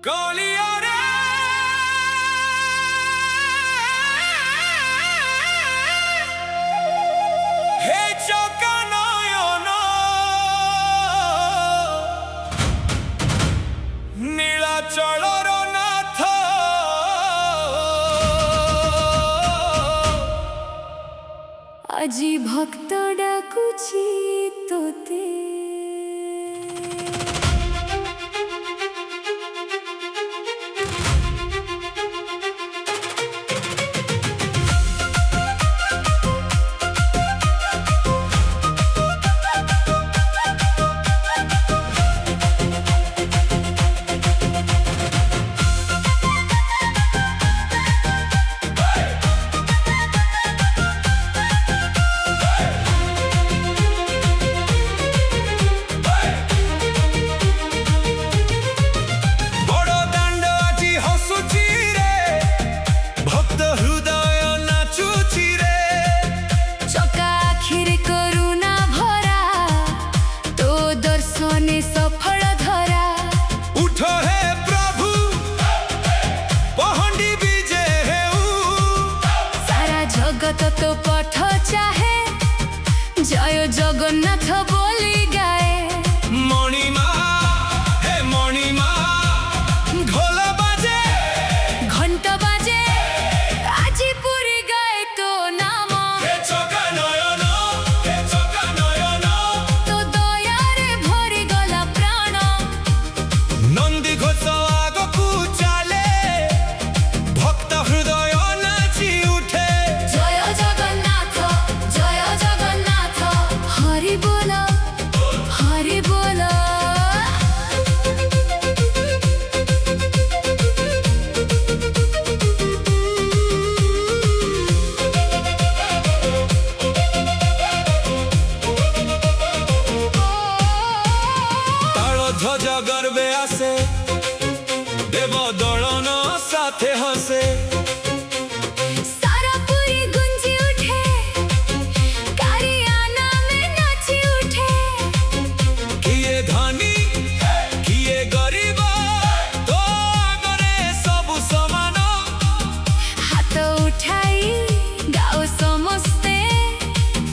गलिया रे हे चौका नयन नीलाचलर नाथ আজি ভক্ত ডাকুছি তোতে। सफल धरा उठो हे प्रभु पहंडी बीजे हेउ सारा जगत तो पठ चाहे जय जगन्नाथ बोली गाए। मणिमा हे मणिमा ढोल बाजे घंटा बाजे आजी पूरी गाए तो नाम। हे चौका नयन तो दयारे भरी गला प्राण नंदी घोष आगकू चाले भक्त हृदय नाची उठे। जय जगन्नाथ हरि बोल हरि बोल। ध्वज गर्वे आसे देव दलन साथे हसे सारा पूरी गुंजी उठे कारियाना में नाची उठे। किए धनी किए गरीब तो आगरे सब समान हाथ उठाई गाओ समस्ते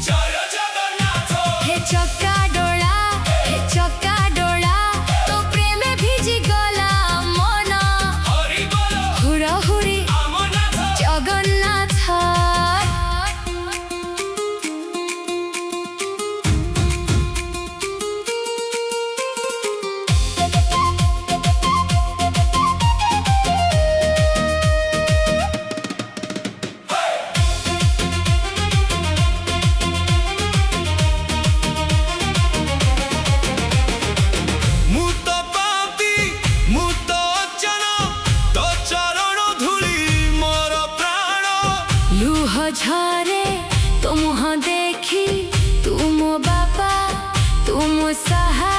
जय जगन्नाथ। हे चक्का डोला तो प्रेम भिजी गला मन हरि बोल हुरहुरी आमनाथ जगन्नाथ। मुत पापी मुत अचन तो चरण धूली मोर प्राण लुह झरे तुम देखी तुम बापा तुम सहा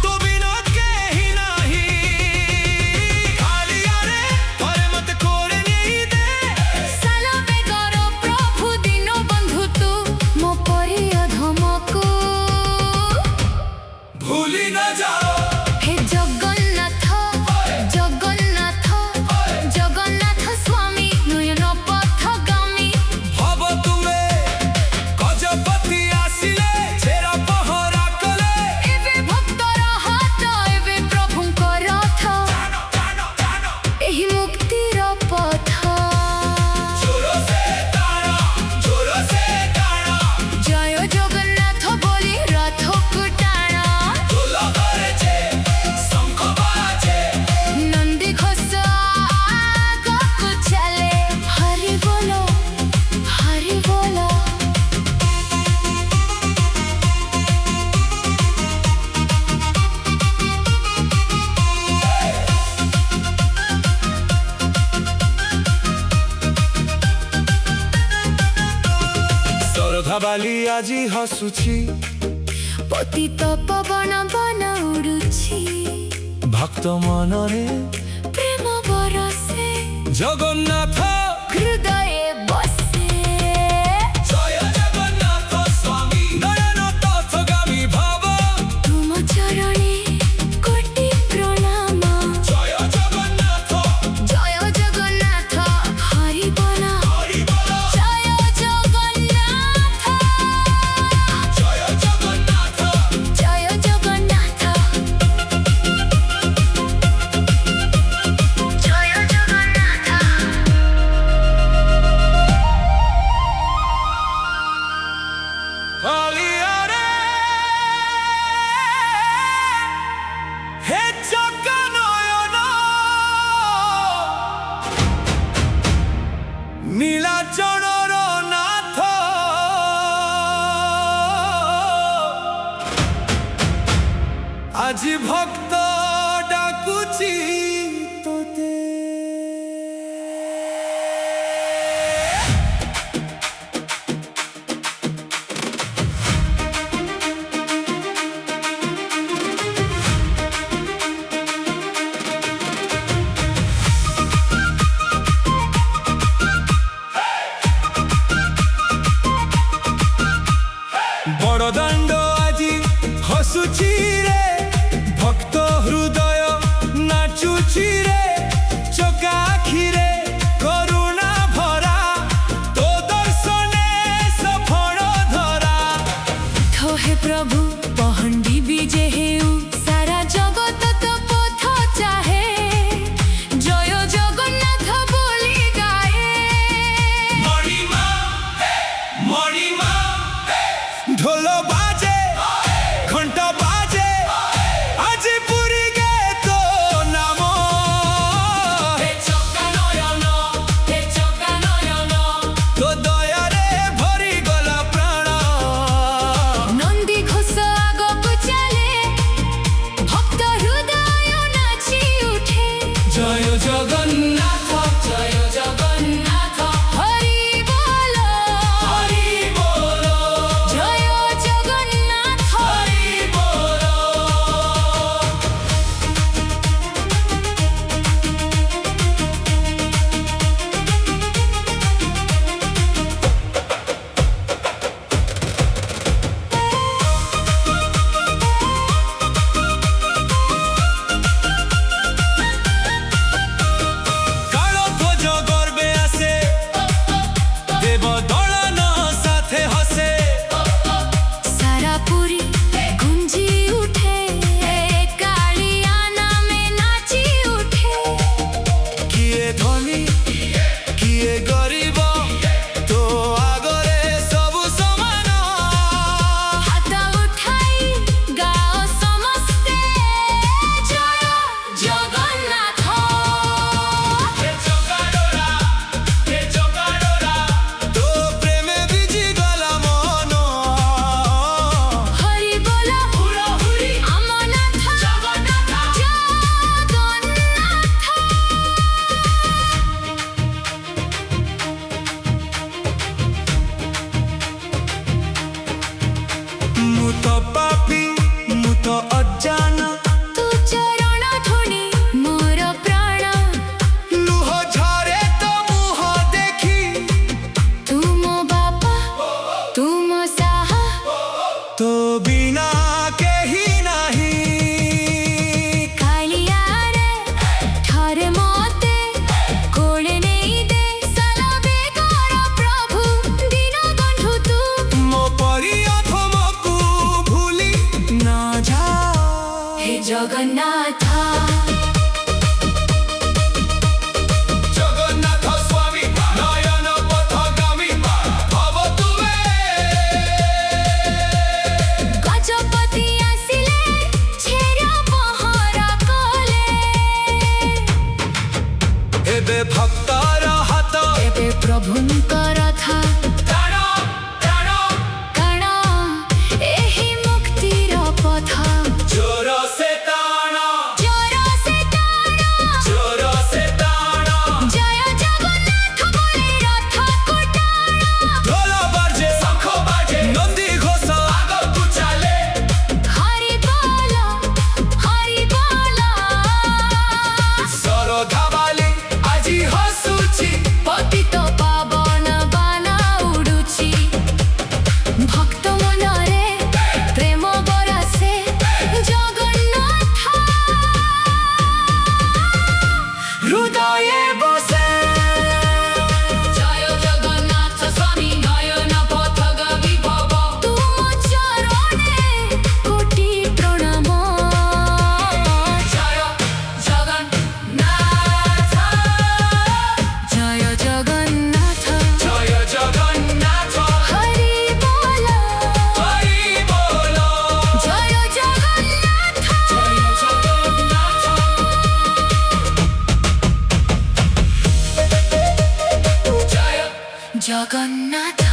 तो बिना केही नाही खालिया रे थरे मत कोरे नहीं दे साला बेगर प्रभु दीन बंधु तू मो परिय धमको भूली न जाओ। हे जगन्नाथ जगन्नाथ स्वामी नयन पथगामी भव तुमे गजपति आसिले छेरा पहरा कले एवे भक्तर हाथ एवे प्रभुंकर रथ एही मुक्तिर पथ। जोरो से तारा जय जगन्नाथ बोली रथ को टाणा ढोल बजे शंख बाजे नंदी घोष आगकू चले हरि बोलो हरि बोलो। श्रद्धा बाली आजी हसुची पतित पवन बन उड़ुछि भक्त मनरे प्रेम बरसे जगन्नाथ हृदय बसे। जय जगन्नाथ स्वामी नयन तथगामी भव तुम चरणे कोटि प्रणाम। जय जगन्नाथ। ଜଗନ୍ନାଥ